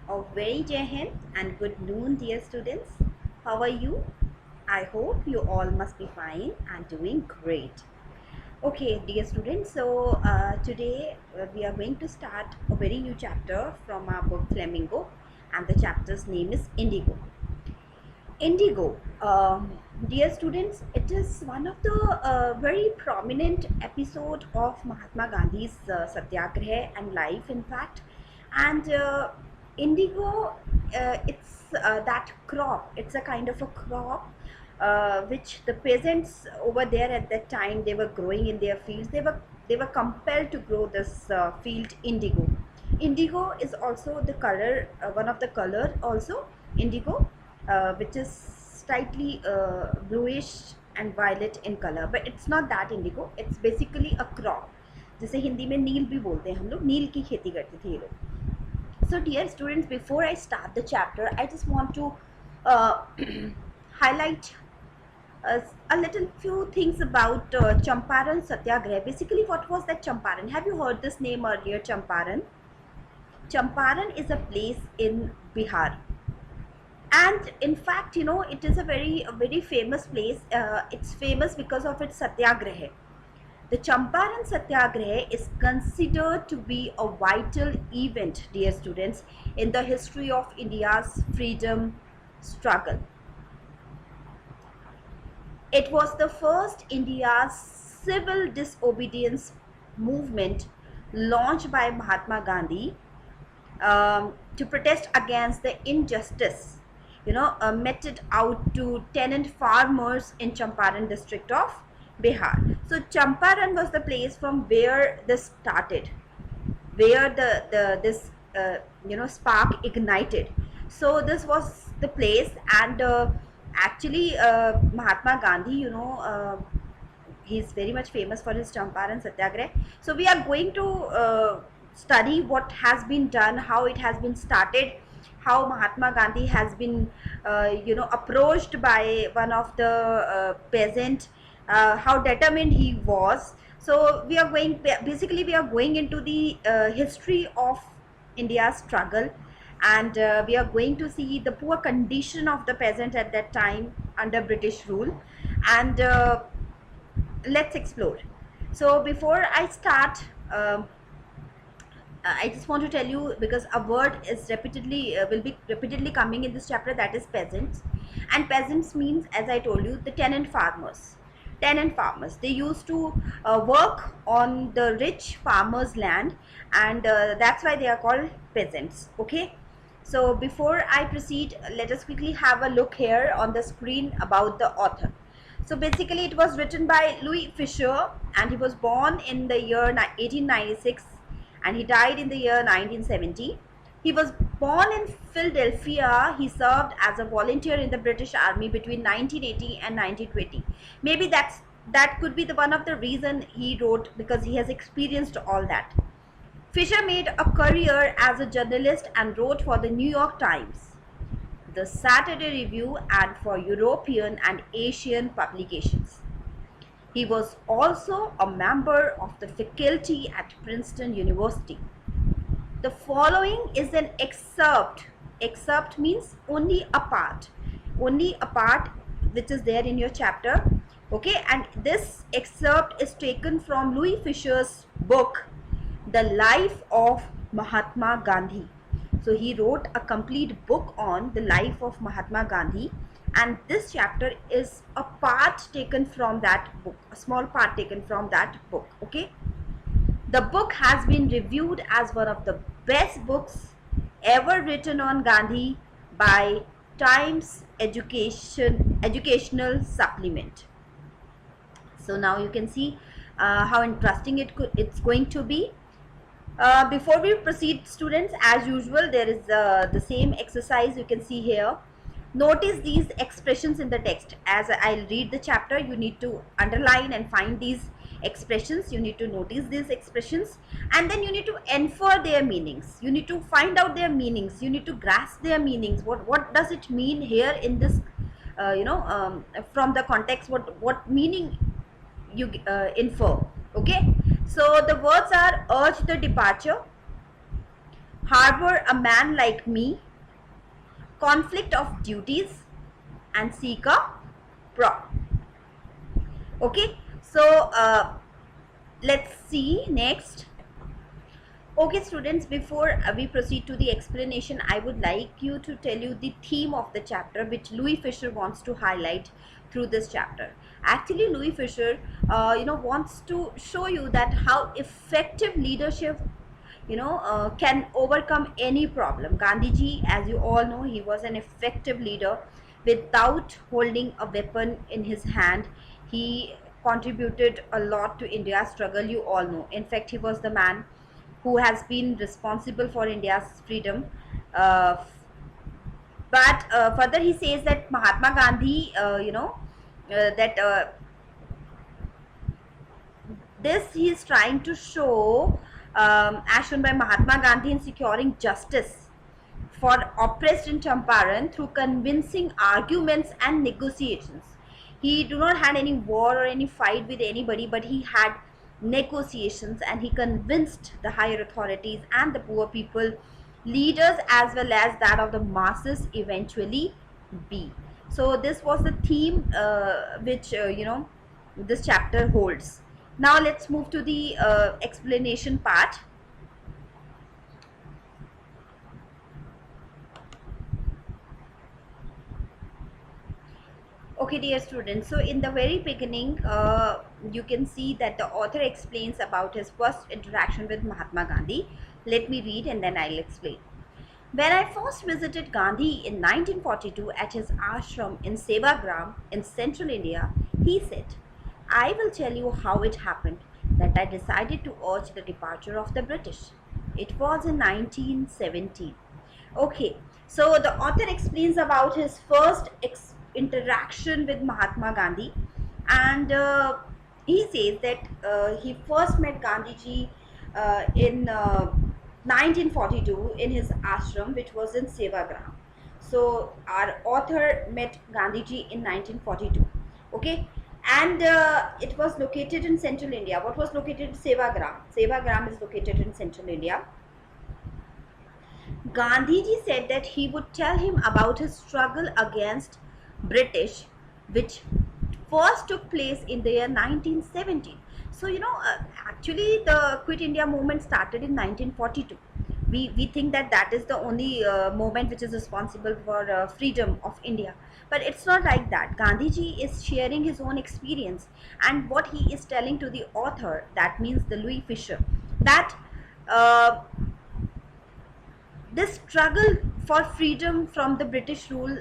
A very Jai Hind and good noon, dear students. How are you? I hope you all must be fine and doing great. Okay, dear students, so today we are going to start a very new chapter from our book Flamingo, and the chapter's name is Indigo. Indigo, dear students, it is one of the very prominent episode of Mahatma Gandhi's Satyagraha and life, in fact. And indigo, it's that crop. It's a kind of a crop which the peasants over there at that time, they were growing in their fields. They were compelled to grow this field indigo. Indigo is also the color, one of the color also indigo, which is slightly bluish and violet in color, but it's not that indigo. It's basically a crop. जैसे हिंदी में नील भी बोलते हैं हम लोग, नील की खेती करते थे ये लोग. So dear students, before I start the chapter, I just want to uh, highlight a little few things about Champaran Satyagraha. Basically, what was that Champaran? Have you heard this name earlier, Champaran? Champaran is a place in Bihar, and in fact, it is a very famous place. It's famous because of its Satyagraha. The Champaran Satyagraha is considered to be a vital event, dear students, in the history of India's freedom struggle. It was the first India's civil disobedience movement launched by Mahatma Gandhi to protest against the injustice, meted out to tenant farmers in Champaran district of Bihar. So Champaran was the place from where this started, where this spark ignited. So this was the place, and actually Mahatma Gandhi, he's very much famous for his Champaran Satyagraha. So we are going to study what has been done, how it has been started, how Mahatma Gandhi has been approached by one of the peasant, how determined he was. So we are going into the history of India's struggle, and we are going to see the poor condition of the peasant at that time under British rule, and let's explore. So before I start, I just want to tell you, because a word is repeatedly will be repeatedly coming in this chapter, that is peasants. And peasants means, as I told you, the tenant farmers. Tenant farmers, they used to work on the rich farmers' land, and that's why they are called peasants. Okay. So before I proceed, let us quickly have a look here on the screen about the author. So basically, it was written by Louis Fisher, and he was born in the year 1896, and he died in the year 1970. He was born in Philadelphia. He served as a volunteer in the British Army between 1980 and 1920. Maybe that could be the one of the reason he wrote, because he has experienced all that. Fisher made a career as a journalist and wrote for the New York Times, the Saturday Review, and for European and Asian publications. He was also a member of the faculty at Princeton University. The following is an excerpt. Excerpt means only a part which is there in your chapter. Okay, and this excerpt is taken from Louis Fisher's book, The Life of Mahatma Gandhi. So he wrote a complete book on the life of Mahatma Gandhi, and this chapter is a part taken from that book, a small part taken from that book. Okay, the book has been reviewed as one of the best books ever written on Gandhi by Times Educational Supplement. So now you can see how interesting it's going to be. Before we proceed, students, as usual, there is the same exercise you can see here. Notice these expressions in the text. As I'll read the chapter, you need to underline and find these expressions. You need to notice these expressions, and then you need to infer their meanings. You need to find out their meanings. You need to grasp their meanings. What does it mean here in this, from the context, what meaning you infer. Okay. So the words are: urge the departure, harbor a man like me, conflict of duties, and seek a pro. Okay, so let's see next. Okay students, before we proceed to the explanation, I would like you to tell you the theme of the chapter which Louis Fisher wants to highlight through this chapter. Actually, Louis Fisher wants to show you that how effective leadership can overcome any problem. Gandhiji, as you all know, he was an effective leader without holding a weapon in his hand. He contributed a lot to India's struggle, you all know. In fact, he was the man who has been responsible for India's freedom. Uh, but further, he says that Mahatma Gandhi, that this he is trying to show, as shown by Mahatma Gandhi in securing justice for oppressed in Champaran through convincing arguments and negotiations. He do not had any war or any fight with anybody, but he had negotiations and he convinced the higher authorities and the poor people, leaders as well as that of the masses eventually be. So this was the theme which this chapter holds. Now let's move to the explanation part. Okay dear students, so in the very beginning you can see that the author explains about his first interaction with Mahatma Gandhi. Let me read and then I'll explain. When I first visited Gandhi in 1942 at his ashram in Sevagram in central India, he said, I will tell you how it happened that I decided to urge the departure of the British. It was in 1917. Okay, so the author explains about his first interaction with Mahatma Gandhi, and he says that he first met Gandhiji in 1942 in his ashram, which was in Sevagram. So our author met Gandhiji in 1942. Okay, and it was located in central India. What was located in Sevagram? Sevagram is located in central India. Gandhiji said that he would tell him about his struggle against British, which first took place in the year 1917. So actually the Quit India movement started in 1942. We think that that is the only movement which is responsible for freedom of India, but it's not like that. Gandhiji is sharing his own experience, and what he is telling to the author, that means the Louis Fisher, that this struggle for freedom from the British rule,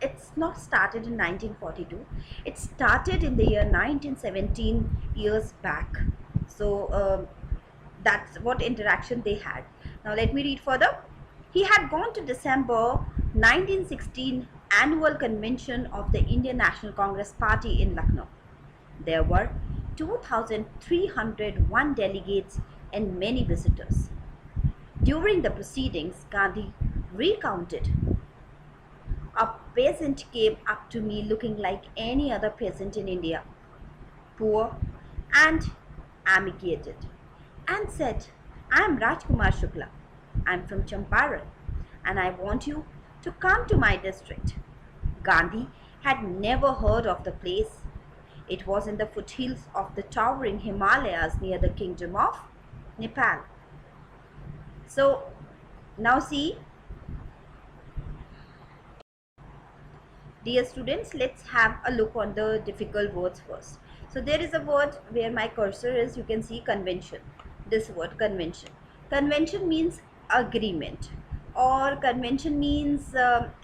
it's not started in 1942. It started in the year 1917, years back. So that's what interaction they had. Now let me read further. He had gone to December 1916 annual convention of the Indian National Congress Party in Lucknow. There were 2,301 delegates and many visitors. During the proceedings, Gandhi recounted, a peasant came up to me looking like any other peasant in India, poor and emaciated, and said, I am Rajkumar Shukla. I am from Champaran and I want you to come to my district. Gandhi had never heard of the place. It was in the foothills of the towering Himalayas near the kingdom of Nepal. So now see, dear students, let's have a look on the difficult words first. So there is a word where my cursor is, you can see convention. This word convention. Convention means agreement, or convention means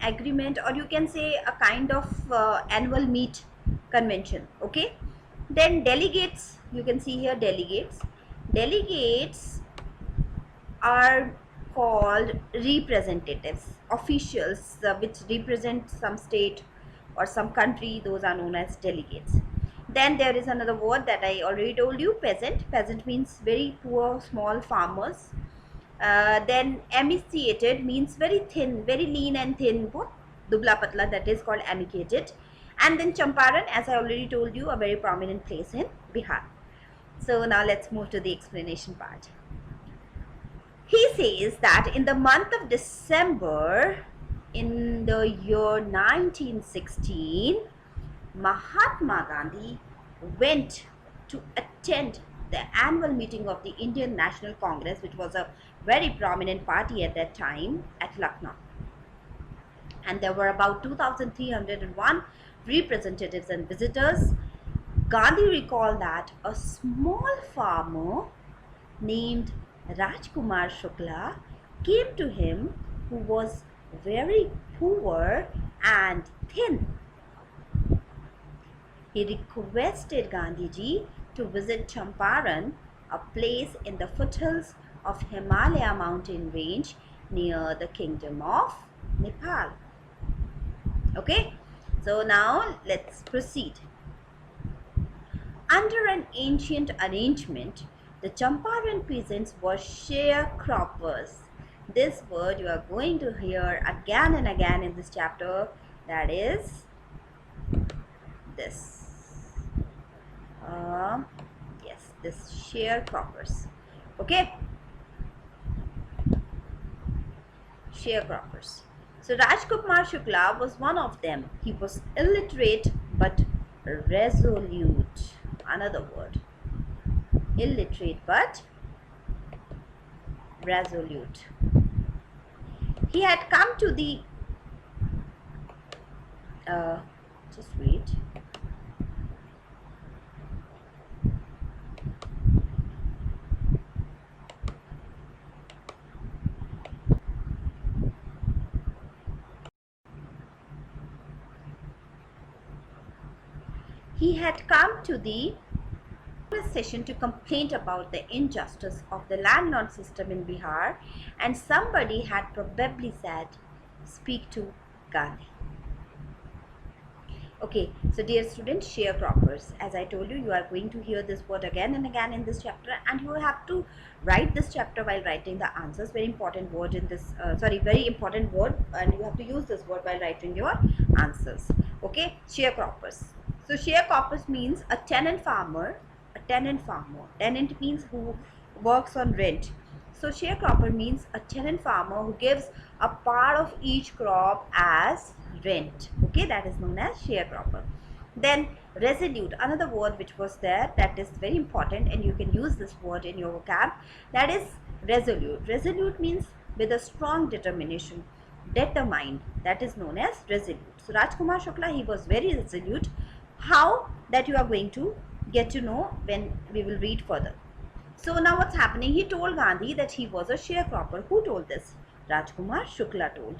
agreement, or you can say a kind of annual meet convention. Okay, then delegates, you can see here delegates. Delegates are called representatives, officials which represent some state or some country. Those are known as delegates. Then there is another word that I already told you, peasant. Peasant means very poor, small farmers. Then emaciated means very thin, very lean and thin, both dubla patla, that is called emaciated. And then Champaran, as I already told you, a very prominent place in Bihar. So now let's move to the explanation part. He says that in the month of December in the year 1916, Mahatma Gandhi went to attend the annual meeting of the Indian National Congress, which was a very prominent party at that time, at Lucknow. And there were about 2,301 representatives and visitors. Gandhi recalled that a small farmer named Rajkumar Shukla came to him, who was very poor and thin. He requested Gandhiji to visit Champaran, a place in the foothills of Himalaya mountain range near the kingdom of Nepal. Okay, so now let's proceed. Under an ancient arrangement, the Champaran peasants were sharecroppers. This word you are going to hear again and again in this chapter, that is this. Yes, this sharecroppers. Okay, sharecroppers. So Rajkumar Shukla was one of them. He was illiterate but resolute. Another word. Illiterate but resolute. He had come to the just wait. He had come to the session to complain about the injustice of the landlord system in Bihar, and somebody had probably said, speak to Gandhi. Okay, so dear students, sharecroppers, as I told you, you are going to hear this word again and again in this chapter, and you have to write this chapter while writing the answers. Very important word in this, very important word, and you have to use this word while writing your answers. Okay, sharecroppers. So sharecroppers means a tenant farmer. A tenant farmer. Tenant means who works on rent. So sharecropper means a tenant farmer who gives a part of each crop as rent. Okay, that is known as sharecropper. Then resolute, another word which was there that is very important, and you can use this word in your vocab, that is resolute. Resolute means with a strong determination, determined, that is known as resolute. So Rajkumar Shukla, he was very resolute. How? That you are going to get to know when we will read further. So now what's happening? He told Gandhi that he was a sharecropper. Who told this? Rajkumar Shukla told.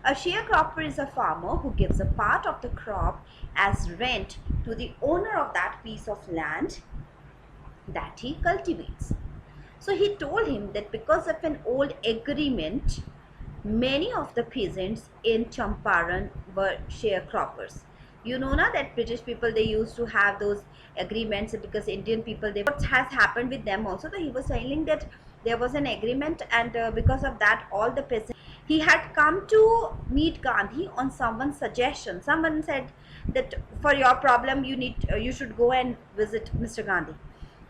A sharecropper is a farmer who gives a part of the crop as rent to the owner of that piece of land that he cultivates. So he told him that because of an old agreement, many of the peasants in Champaran were sharecroppers. You know na that British people, they used to have those agreements because Indian people, what has happened with them also. So he was saying that there was an agreement, and because of that, all the peasants, he had come to meet Gandhi on someone's suggestion. Someone said that for your problem you should go and visit Mr. Gandhi.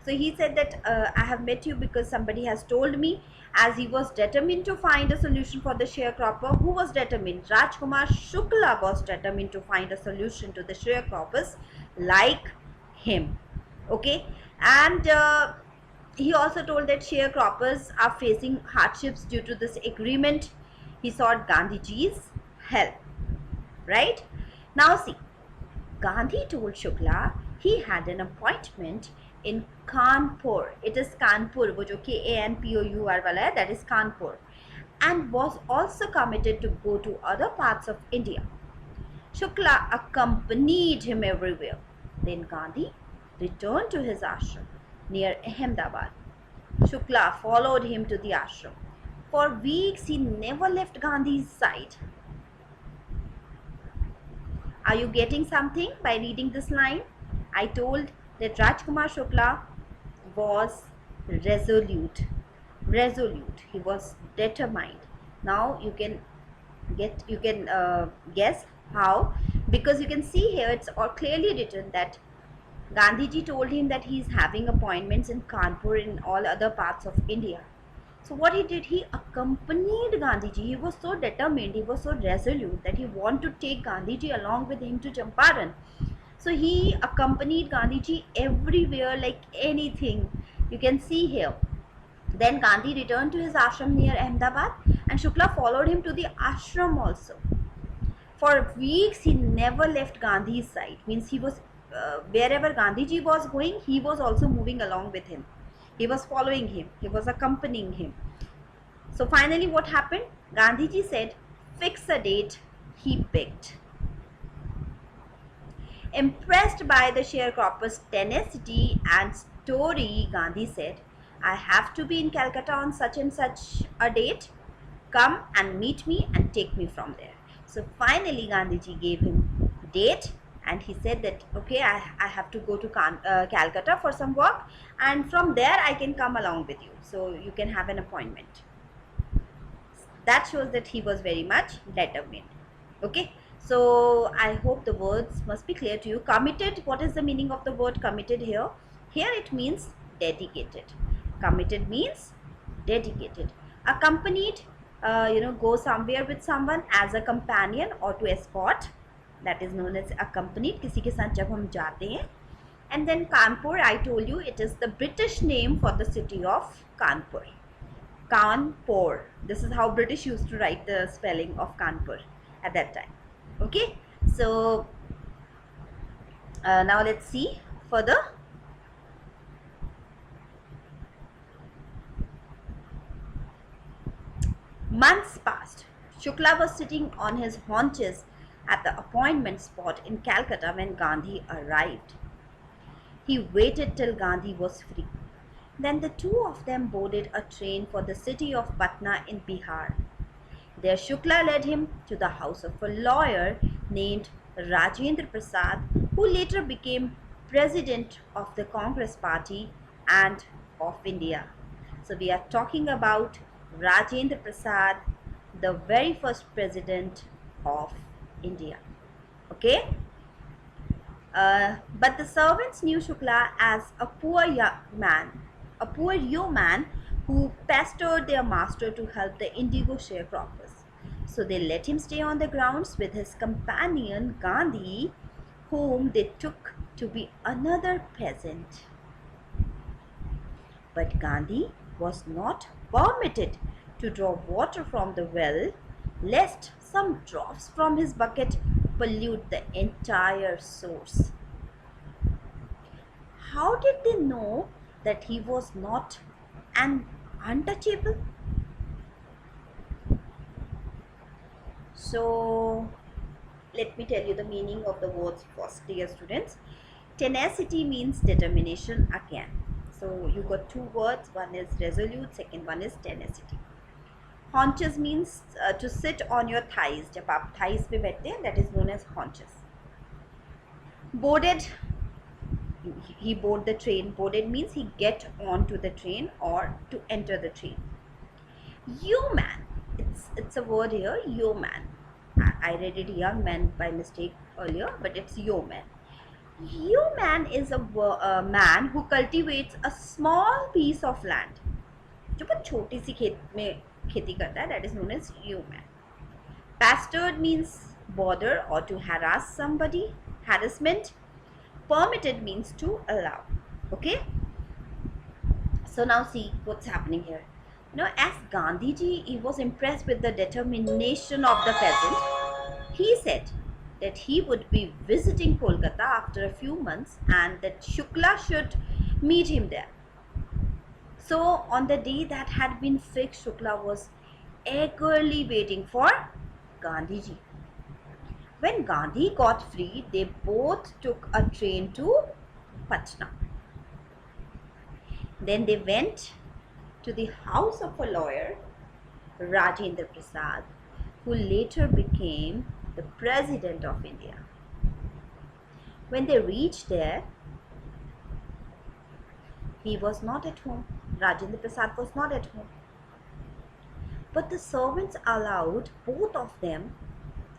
So he said that I have met you because somebody has told me, as he was determined to find a solution for the sharecropper. Who was determined? Rajkumar Shukla was determined to find a solution to the sharecroppers like him. Okay, and he also told that sharecroppers are facing hardships due to this agreement. He sought Gandhiji's help. Right? Now see, Gandhi told Shukla he had an appointment in Kanpur. It is Kanpur, wo jo Kanpur wala hai, that is Kanpur, and was also committed to go to other parts of India. Shukla accompanied him everywhere. Then Gandhi returned to his ashram near Ahmedabad. Shukla followed him to the ashram. For weeks he never left Gandhi's side. Are you getting something by reading this line? I told that Rajkumar Shukla was resolute. He was determined. Now you can guess how, because you can see here it's all clearly written that Gandhiji told him that he is having appointments in Kanpur and all other parts of India. So what he did, he accompanied Gandhiji. He was so determined, he was so resolute that he wanted to take Gandhiji along with him to Champaran. So he accompanied Gandhiji everywhere like anything. You can see here. Then Gandhi returned to his ashram near Ahmedabad and Shukla followed him to the ashram also. For weeks he never left Gandhi's side. Means he was wherever Gandhiji was going, he was also moving along with him. He was following him. He was accompanying him. So finally what happened? Gandhiji said, fix a date. He picked. Impressed by the sharecropper's tenacity and story, Gandhi said, I have to be in Calcutta on such and such a date. Come and meet me and take me from there. So finally Gandhiji gave him date and he said that, okay, I have to go to Calcutta for some work and from there I can come along with you. So you can have an appointment. That shows that he was very much determined. Okay. So I hope the words must be clear to you. Committed, what is the meaning of the word committed here? Here it means dedicated. Committed means dedicated. Accompanied, go somewhere with someone as a companion or to escort. That is known as accompanied. किसी के साथ जब हम जाते हैं. And then Kanpur, I told you, it is the British name for the city of Kanpur. Kanpur. This is how British used to write the spelling of Kanpur at that time. Okay, so now let's see further. Months passed. Shukla was sitting on his haunches at the appointment spot in Calcutta when Gandhi arrived. He waited till Gandhi was free. Then the two of them boarded a train for the city of Patna in Bihar. There Shukla led him to the house of a lawyer named Rajendra Prasad, who later became president of the Congress Party and of India. So we are talking about Rajendra Prasad, the very first president of India. Okay? But the servants knew Shukla as a poor yeoman who pestered their master to help the indigo sharecroppers. So they let him stay on the grounds with his companion Gandhi, whom they took to be another peasant. But Gandhi was not permitted to draw water from the well, lest some drops from his bucket pollute the entire source. How did they know that he was not an untouchable? So let me tell you the meaning of the words first, dear students. Tenacity means determination again. So you got two words, one is resolute, second one is tenacity. Haunches means to sit on your thighs. जब आप thighs पे बैठते हैं, that is known as haunches. Boarded, he board the train. Boarded means he get onto the train or to enter the train. Yeoman, it's a word here, yeoman. I read it young man by mistake earlier, but it's yeoman. Yeoman is a man who cultivates a small piece of land. जो बहुत छोटी सी खेत में खेती करता है, that is known as yeoman. Pestered means bother or to harass somebody. Harassment. Permitted means to allow. Okay. So now see what's happening here. As Gandhiji, he was impressed with the determination of the peasant. He said that he would be visiting Kolkata after a few months and that Shukla should meet him there. So on the day that had been fixed, Shukla was eagerly waiting for Gandhiji. When Gandhi got free, they both took a train to Patna. Then they went to the house of a lawyer, Rajendra Prasad, who later became the President of India. When they reached there, he was not at home. Rajendra Prasad was not at home. But the servants allowed both of them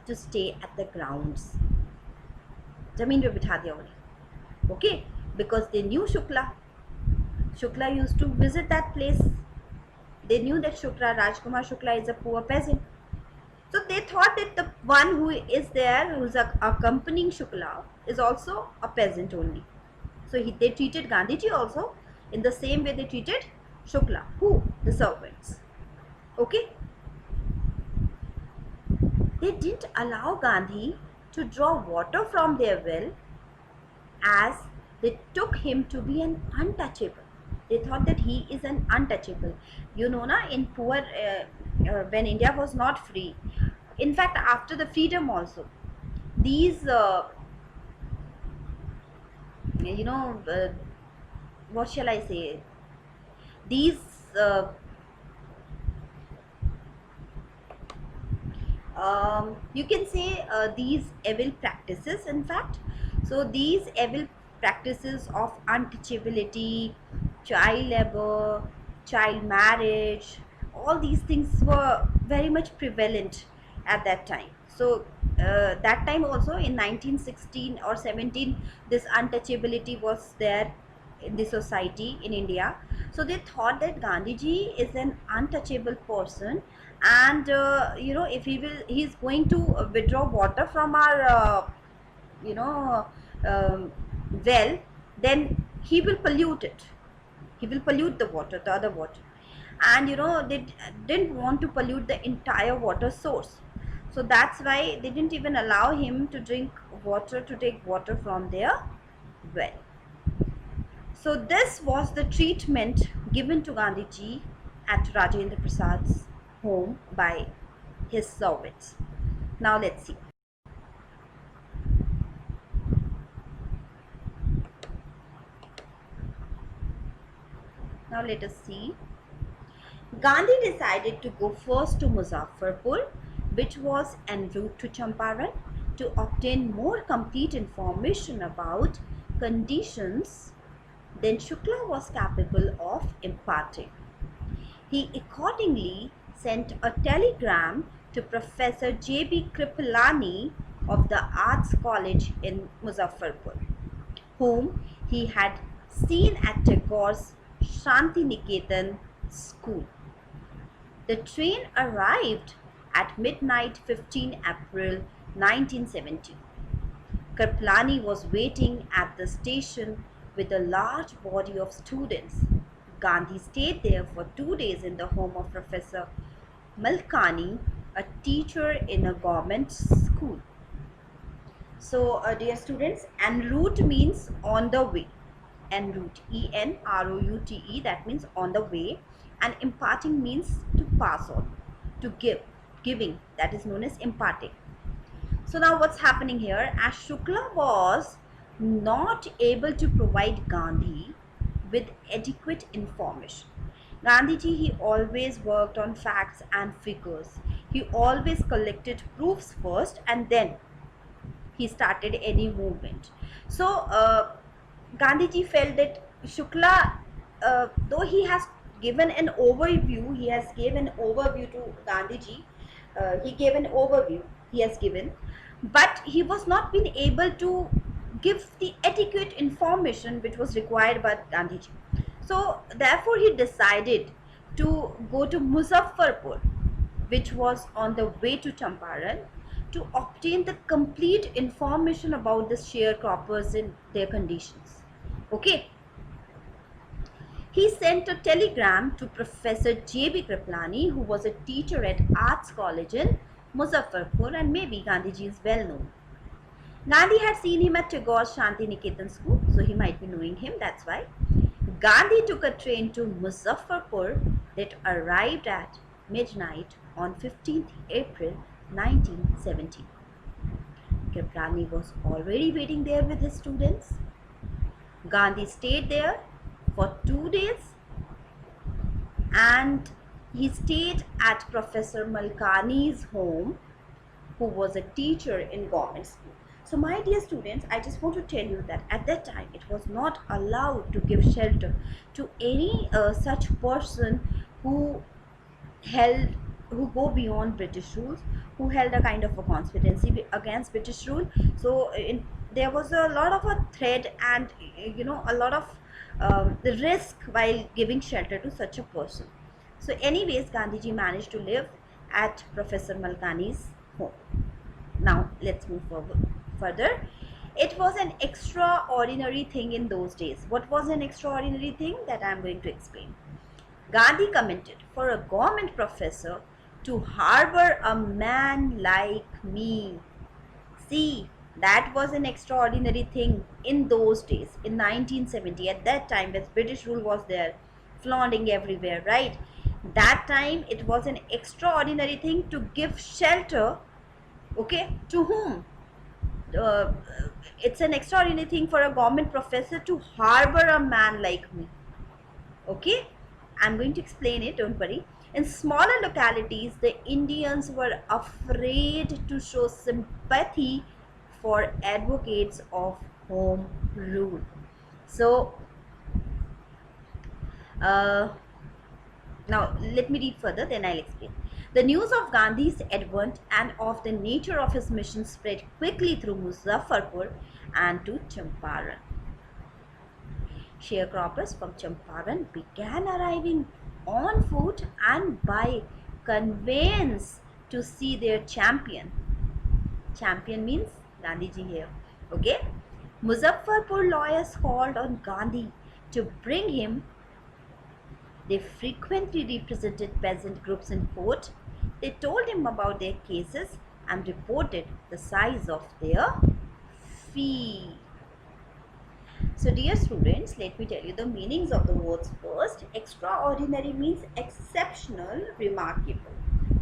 to stay at the grounds. Zameen pe bitha diya unhe. Okay, because they knew Shukla. Shukla used to visit that place. They knew that Rajkumar Shukla is a poor peasant. So they thought that the one who is there, who's accompanying Shukla, is also a peasant only. So they treated Gandhiji also in the same way they treated Shukla. Who? The servants. Okay? They didn't allow Gandhi to draw water from their well, as they took him to be an untouchable. They thought that he is an untouchable. You know, na, in when India was not free, in fact, after the freedom also, these, what shall I say? These, you can say these evil practices, in fact. So these evil practices of untouchability, child labor, child marriage, all these things were very much prevalent at that time. So that time also in 1916 or 17, this untouchability was there in the society in India. So they thought that Gandhiji is an untouchable person, and if he's going to withdraw water from our you know well, then he will pollute it. He will pollute the water, the other water, and they didn't want to pollute the entire water source. So that's why they didn't even allow him to drink water, to take water from their well. So this was the treatment given to Gandhiji at Rajendra Prasad's home by his servants. Now let's see. Now let us see. Gandhi decided to go first to Muzaffarpur, which was en route to Champaran, to obtain more complete information about conditions than Shukla was capable of imparting. He accordingly sent a telegram to Professor J.B. Kripalani of the Arts College in Muzaffarpur, whom he had seen at Tagore's Shanti Niketan school. The train arrived at midnight 15 April 1917. Kripalani was waiting at the station with a large body of students. Gandhi stayed there for 2 days in the home of Professor Malkani, a teacher in a government school. So, dear students, en route means on the way. En route, E-N-R-O-U-T-E, that means on the way. And imparting means to pass on, to give, giving, that is known as imparting. So now what's happening here? As Shukla was not able to provide Gandhi with adequate information. Gandhiji, he always worked on facts and figures. He always collected proofs first and then he started any movement. So Gandhiji felt that Shukla, though he has given an overview, to Gandhiji, he gave an overview, he has given, but he was not being able to give the adequate information which was required by Gandhiji. So therefore he decided to go to Muzaffarpur, which was on the way to Champaran, to obtain the complete information about the sharecroppers and their conditions. Okay. He sent a telegram to Professor J.B. Kripalani, who was a teacher at Arts College in Muzaffarpur, and maybe Gandhiji is well known. Gandhi had seen him at Tagore's Shanti Niketan school, so he might be knowing him, that's why. Gandhi took a train to Muzaffarpur that arrived at midnight on 15th April 1917. Kripalani was already waiting there with his students. Gandhi stayed there for 2 days and he stayed at Professor Malkani's home, who was a teacher in government school. So my dear students, I just want to tell you that at that time it was not allowed to give shelter to any such person who go beyond British rules, who held a kind of a conspiracy against British rule. So there was a lot of a threat and a lot of the risk while giving shelter to such a person. So anyways, Gandhiji managed to live at Professor Malkani's home. Now let's move further. It was an extraordinary thing in those days. What was an extraordinary thing? That I am going to explain. Gandhi commented, for a government professor to harbor a man like me. See, that was an extraordinary thing in those days, in 1970, at that time when British rule was there, flaunting everywhere, right? That time it was an extraordinary thing to give shelter, okay, to whom? Uh, it's an extraordinary thing for a government professor to harbor a man like me. Okay, I'm going to explain it, don't worry. In smaller localities, the Indians were afraid to show sympathy for advocates of home rule. So uh, now let me read further, then I'll explain. The news of Gandhi's advent and of the nature of his mission spread quickly through Muzaffarpur and to Champaran. Sharecroppers from Champaran began arriving on foot and by conveyance to see their champion. Champion means Gandhiji here. Okay? Muzaffarpur lawyers called on Gandhi to bring him. They frequently represented peasant groups in court. They told him about their cases and reported the size of their fee. So dear students, let me tell you the meanings of the words first. Extraordinary means exceptional, remarkable.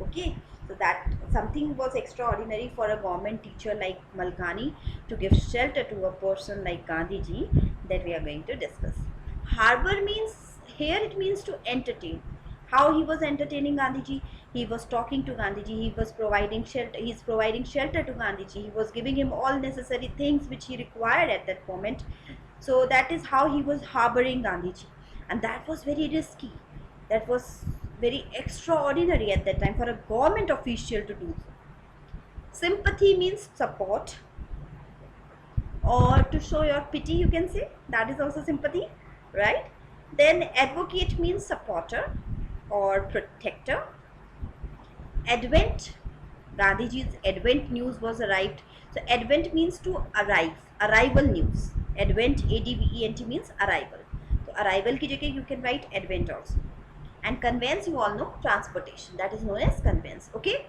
Okay, so that something was extraordinary for a government teacher like Malkani to give shelter to a person like Gandhiji, that we are going to discuss. Harbor means, here it means to entertain. How he was entertaining Gandhiji? He was talking to Gandhiji, he was providing shelter, he is providing shelter to Gandhiji, he was giving him all necessary things which he required at that moment. So that is how he was harboring Gandhiji, and that was very risky. That was very extraordinary at that time for a government official to do so. Sympathy means support or to show your pity, you can say. That is also sympathy, right? Then advocate means supporter or protector. Advent, Gandhiji's advent news was arrived. So advent means to arrive, arrival news. Advent, advent means arrival. So arrival ki jagah you can write advent also. And conveyance, you all know, transportation. That is known as conveyance. Okay.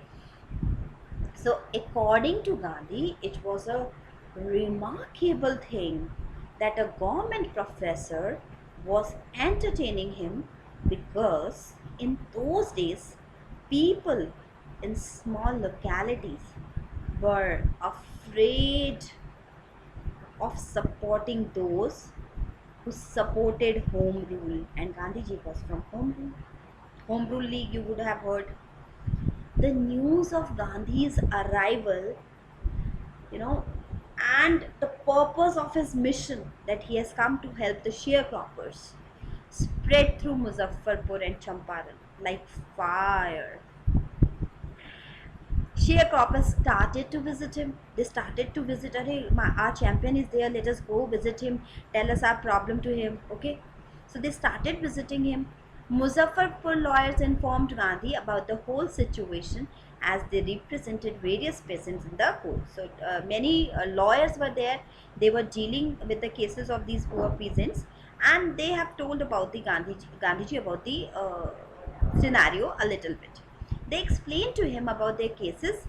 So according to Gandhi, it was a remarkable thing that a government professor was entertaining him, because in those days people in small localities were afraid of supporting those who supported home rule, and Gandhiji was from home rule. Home rule league, you would have heard. The news of Gandhi's arrival, you know, and the purpose of his mission, that he has come to help the sharecroppers, spread through Muzaffarpur and Champaran like fire. Sharecroppers started to visit him. They started to visit, hey, our champion is there, let us go visit him, tell us our problem to him. Okay, so they started visiting him. Muzaffarpur lawyers informed Gandhi about the whole situation, as they represented various peasants in the court. So many lawyers were there. They were dealing with the cases of these poor peasants, and they have told about the Gandhiji about the scenario a little bit. They explained to him about their cases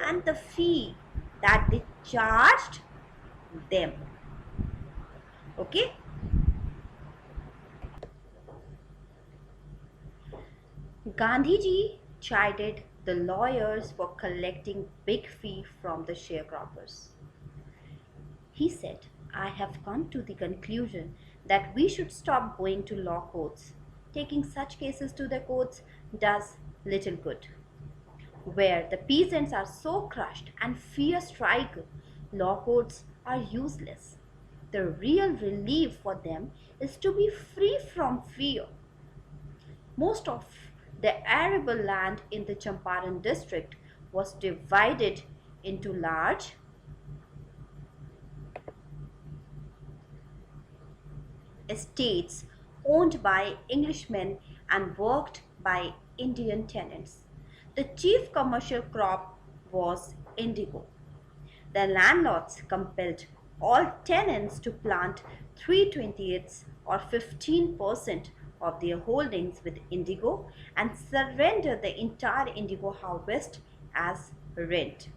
and the fee that they charged them. Okay. Gandhiji chided the lawyers for collecting big fee from the sharecroppers. He said, I have come to the conclusion that we should stop going to law courts. Taking such cases to the courts does little good. Where the peasants are so crushed and fear strike, law courts are useless. The real relief for them is to be free from fear. Most of the arable land in the Champaran district was divided into large estates owned by Englishmen and worked by Indian tenants. The chief commercial crop was indigo. The landlords compelled all tenants to plant 3/28 or 15% of their holdings with indigo and surrender the entire indigo harvest as rent.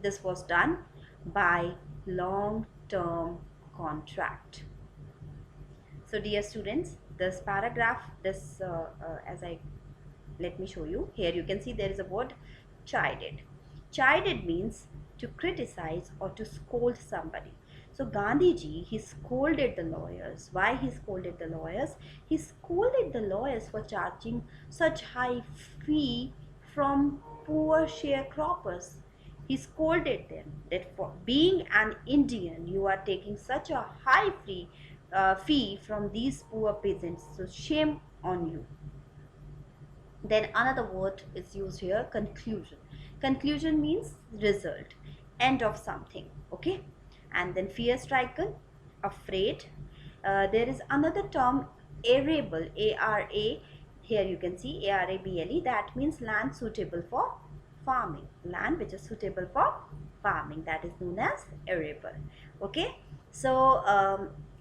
This was done by long-term contract. So dear students, this paragraph, let me show you. Here you can see there is a word chided. Chided means to criticize or to scold somebody. So Gandhiji, he scolded the lawyers. Why he scolded the lawyers? He scolded the lawyers for charging such high fee from poor sharecroppers. He scolded them that for being an Indian, you are taking such a high fee from these poor peasants. So shame on you. Then another word is used here, conclusion. Conclusion means result, end of something, okay? And then fear stricken, afraid. There is another term, arable, A-R-A, here you can see A-R-A-B-L-E, that means land suitable for farming. Land which is suitable for farming, that is known as arable, okay? So,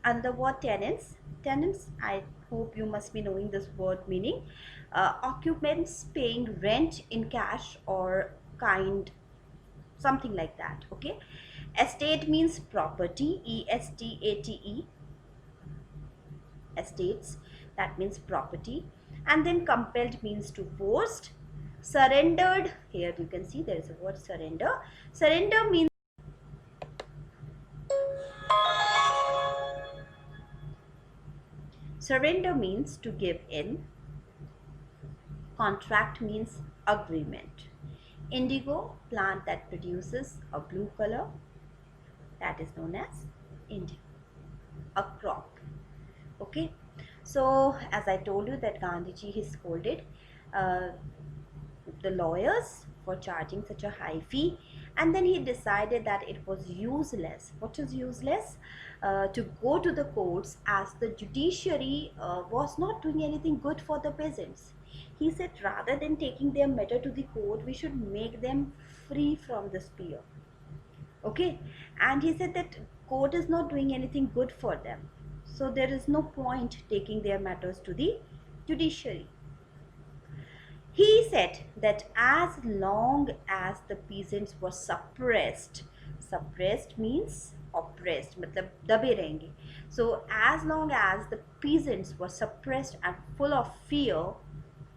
another word, tenants. Tenants, I hope you must be knowing this word meaning. Occupants paying rent in cash or kind, something like that, okay? Estate means property, E-S-T-A-T-E, estates, that means property. And then compelled means to forced. Surrendered, here you can see there is a word surrender. Surrender means to give in. Contract means agreement. Indigo, plant that produces a blue color, that is known as indigo, a crop, okay? So as I told you that Gandhiji, he scolded the lawyers for charging such a high fee, and then he decided that it was useless. What is useless? To go to the courts, as the judiciary was not doing anything good for the peasants. He said rather than taking their matter to the court, we should make them free from this fear, okay? And he said that court is not doing anything good for them, so there is no point taking their matters to the judiciary. He said that as long as the peasants were suppressed means oppressed, matlab dabe rahenge. So as long as the peasants were suppressed and full of fear,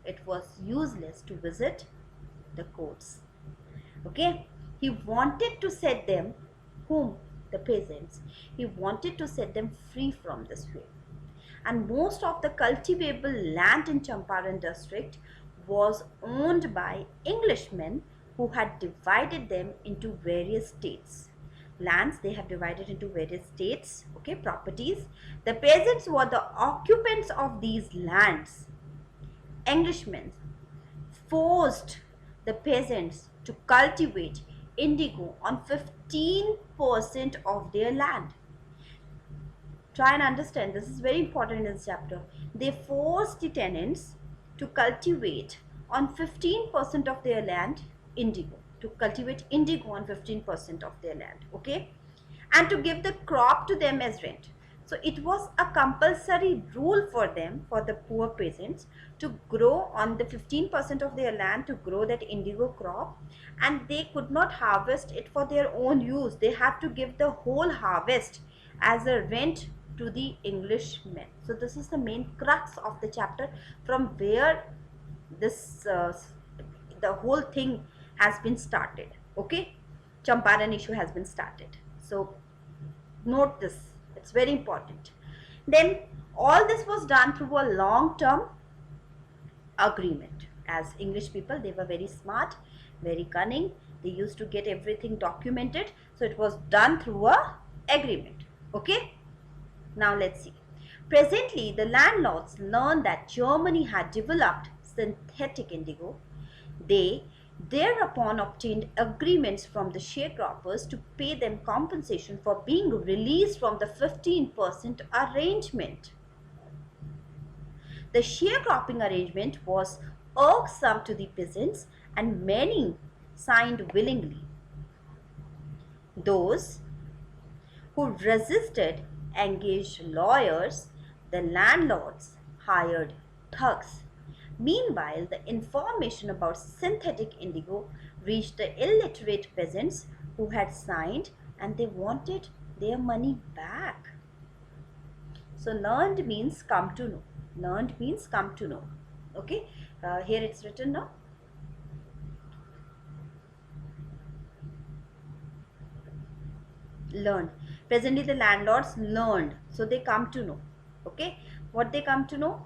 it was useless to visit the courts, okay? He wanted to set them, whom? The peasants. He wanted to set them free from this fear. And most of the cultivable land in Champaran district was owned by Englishmen who had divided them into various states. Lands they have divided into various states, okay, properties. The peasants were the occupants of these lands. Englishmen forced the peasants to cultivate indigo on 15% of their land. Try and understand, this is very important in this chapter. They forced the tenants to cultivate on 15% of their land indigo, to cultivate indigo on 15% of their land, okay? And to give the crop to them as rent. So it was a compulsory rule for them, for the poor peasants, to grow on the 15% of their land, to grow that indigo crop, and they could not harvest it for their own use. They had to give the whole harvest as a rent to the Englishmen. So this is the main crux of the chapter, from where this the whole thing has been started, okay? Champaran issue has been started. So note this, it's very important. Then all this was done through a long-term agreement. As English people, they were very smart, very cunning. They used to get everything documented. So it was done through a agreement, okay? Now let's see. Presently, the landlords learned that Germany had developed synthetic indigo. They thereupon obtained agreements from the sharecroppers to pay them compensation for being released from the 15% arrangement. The sharecropping arrangement was irksome to the peasants, and many signed willingly. Those who resisted engaged lawyers, the landlords hired thugs. Meanwhile, the information about synthetic indigo reached the illiterate peasants who had signed, and they wanted their money back. So, learned means come to know. Learned means come to know. Okay, here it's written now. Learned. Presently, the landlords learned, so they come to know. Okay, what they come to know,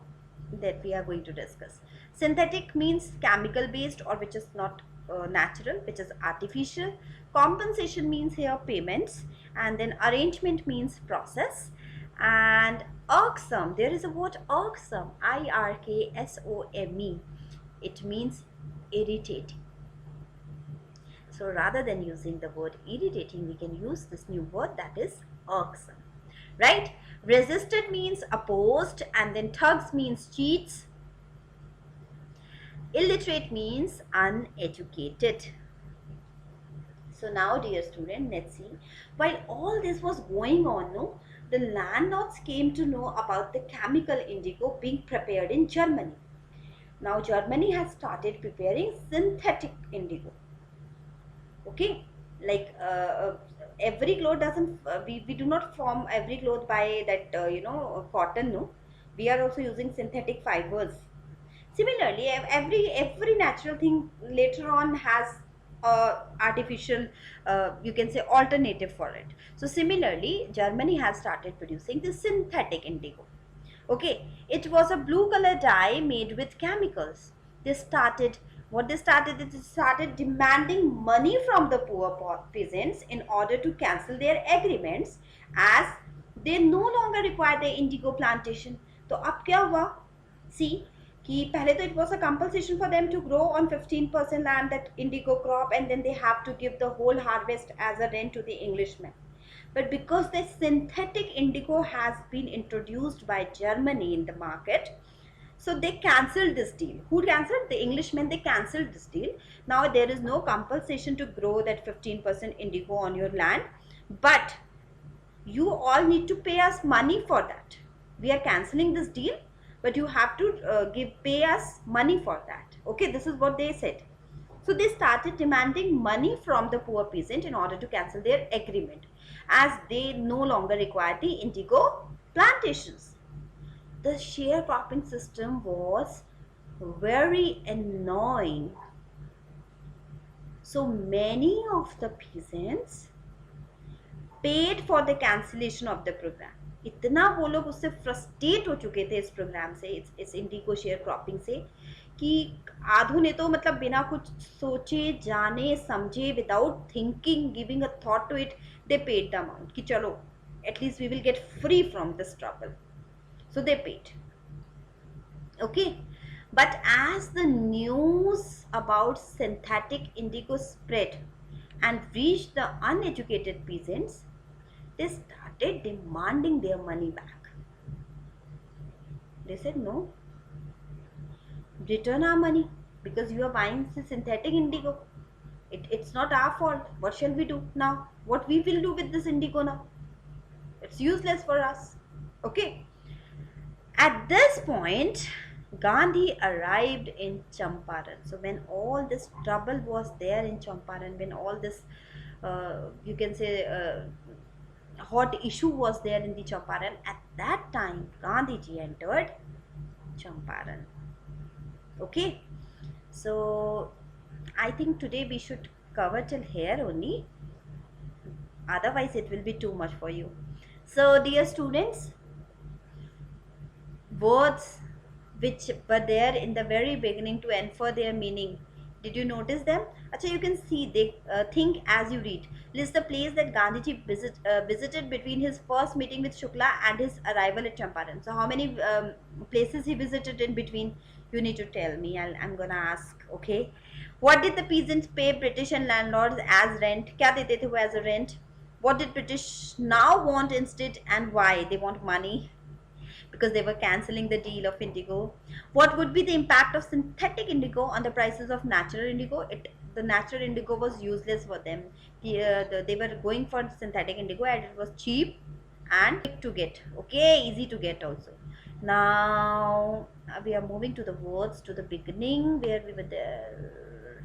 that we are going to discuss. Synthetic means chemical based or which is not natural, which is artificial. Compensation means here payments, and then arrangement means process. And irksome, there is a word irksome, IRKSOME. It means irritating. So rather than using the word irritating, we can use this new word, that is irksome. Right? Resisted means opposed, and then thugs means cheats. Illiterate means uneducated. So now, dear student, let's see. While all this was going on, no, the landlords came to know about the chemical indigo being prepared in Germany. Now Germany has started preparing synthetic indigo. Okay, like every cloth doesn't, we do not form every cloth by that cotton, no, we are also using synthetic fibers. Similarly, every natural thing later on has artificial, you can say, alternative for it. So similarly, Germany has started producing the synthetic indigo. Okay, it was a blue color dye made with chemicals. They started, what they started is they started demanding money from the poor peasants in order to cancel their agreements, as they no longer require the indigo plantation. तो अब क्या हुआ? See, कि पहले तो it was a compulsion for them to grow on 15% land that indigo crop, and then they have to give the whole harvest as a rent to the Englishmen. But because the synthetic indigo has been introduced by Germany in the market, so they cancelled this deal. Who cancelled? The Englishmen. They cancelled this deal. Now there is no compulsion to grow that 15% indigo on your land, but you all need to pay us money for that. We are cancelling this deal, but you have to pay us money for that. Okay, this is what they said. So they started demanding money from the poor peasant in order to cancel their agreement, as they no longer require the indigo plantations. The sharecropping system was very annoying. So many of the peasants paid for the cancellation of the program. इतना वो लोग उससे frustrate हो चुके थे इस programme से, इस इंडिगो शेयर क्रॉपिंग से, कि आधों ने तो मतलब बिना कुछ सोचे जाने समझे, without thinking, giving a thought to it, they paid the amount कि चलो at least we will get free from this trouble. So they paid. Okay, but as the news about synthetic indigo spread and reached the uneducated peasants, they started demanding their money back. They said, no, return our money, because you are buying the synthetic indigo. It's not our fault. What shall we do now? What we will do with this indigo now? It's useless for us. Okay. At this point, Gandhi arrived in Champaran. So when all this trouble was there in Champaran, when all this, you can say, hot issue was there in the Champaran, at that time Gandhiji entered Champaran. Okay, so I think today we should cover till here only, otherwise it will be too much for you. So dear students, words which were there in the very beginning to infer their meaning, did you notice them? Achha, you can see, they think as you read. List the place that Gandhiji visited between his first meeting with Shukla and his arrival at Champaran. So how many places he visited in between? You need to tell me. I'm gonna ask. Okay, what did the peasants pay British and landlords as rent? Kya dete the wo as a rent? What did British now want instead, and why they want money? because they were cancelling the deal of indigo. What would be the impact of synthetic indigo on the prices of natural indigo? The natural indigo was useless for them. They were going for synthetic indigo and it was cheap and quick to get. Okay, easy to get also. Now we are moving to the words to the beginning where we were there.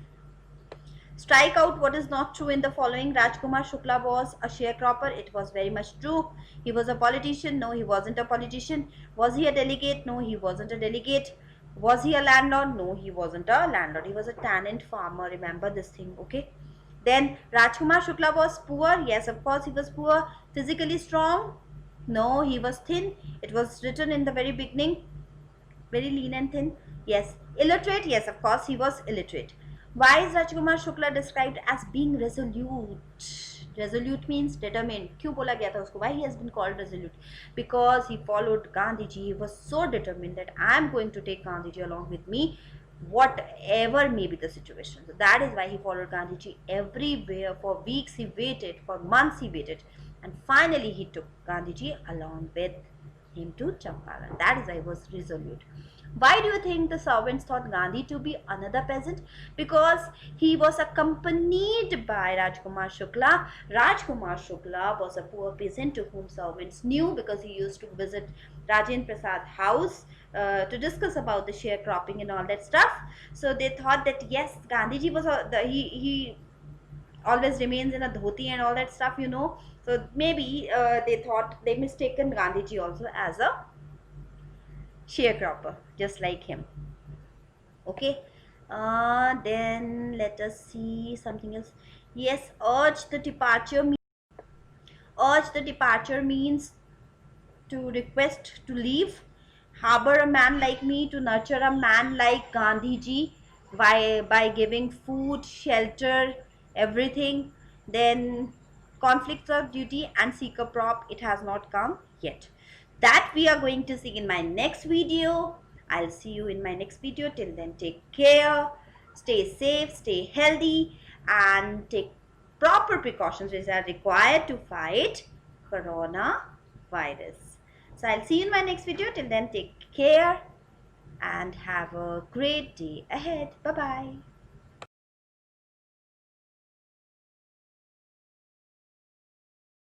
Strike out what is not true in the following. Rajkumar Shukla was a sharecropper. It was very much true. He was a politician. No, he wasn't a politician. Was he a delegate? No, he wasn't a delegate. Was he a landlord? No, he wasn't a landlord. He was a tenant farmer. Remember this thing, okay? Then Rajkumar Shukla was poor. Yes, of course he was poor. Physically strong? No, he was thin. It was written in the very beginning. Very lean and thin. Yes. Illiterate? Yes, of course he was illiterate. Why is Rajkumar Shukla described as being resolute? Resolute means determined. क्यों बोला गया था उसको? Why he has been called resolute? Because he followed Gandhiji. He was so determined that I am going to take Gandhiji along with me, whatever may be the situation. So that is why he followed Gandhiji everywhere. For weeks he waited, for months he waited, and finally he took Gandhiji along with him to Champaran. That is why he was resolute. Why do you think the servants thought Gandhi to be another peasant? Because he was accompanied by Rajkumar Shukla. Rajkumar Shukla was a poor peasant to whom servants knew because he used to visit Rajendra Prasad house to discuss about the sharecropping and all that stuff. So they thought that yes, Gandhiji was he always remains in a dhoti and all that stuff, you know. So maybe they thought they mistaken Gandhiji also as a sharecropper, just like him. Okay. Then let us see something else. Yes, urge the departure. Urge the departure means to request to leave. Harbor a man like me, to nurture a man like Gandhiji by giving food, shelter, everything. Then conflicts of duty and seek a prop. It has not come yet. That we are going to see in my next video. I'll see you in my next video. Till then, take care, stay safe, stay healthy, and take proper precautions which are required to fight coronavirus. So I'll see you in my next video. Till then, take care and have a great day ahead. Bye-bye.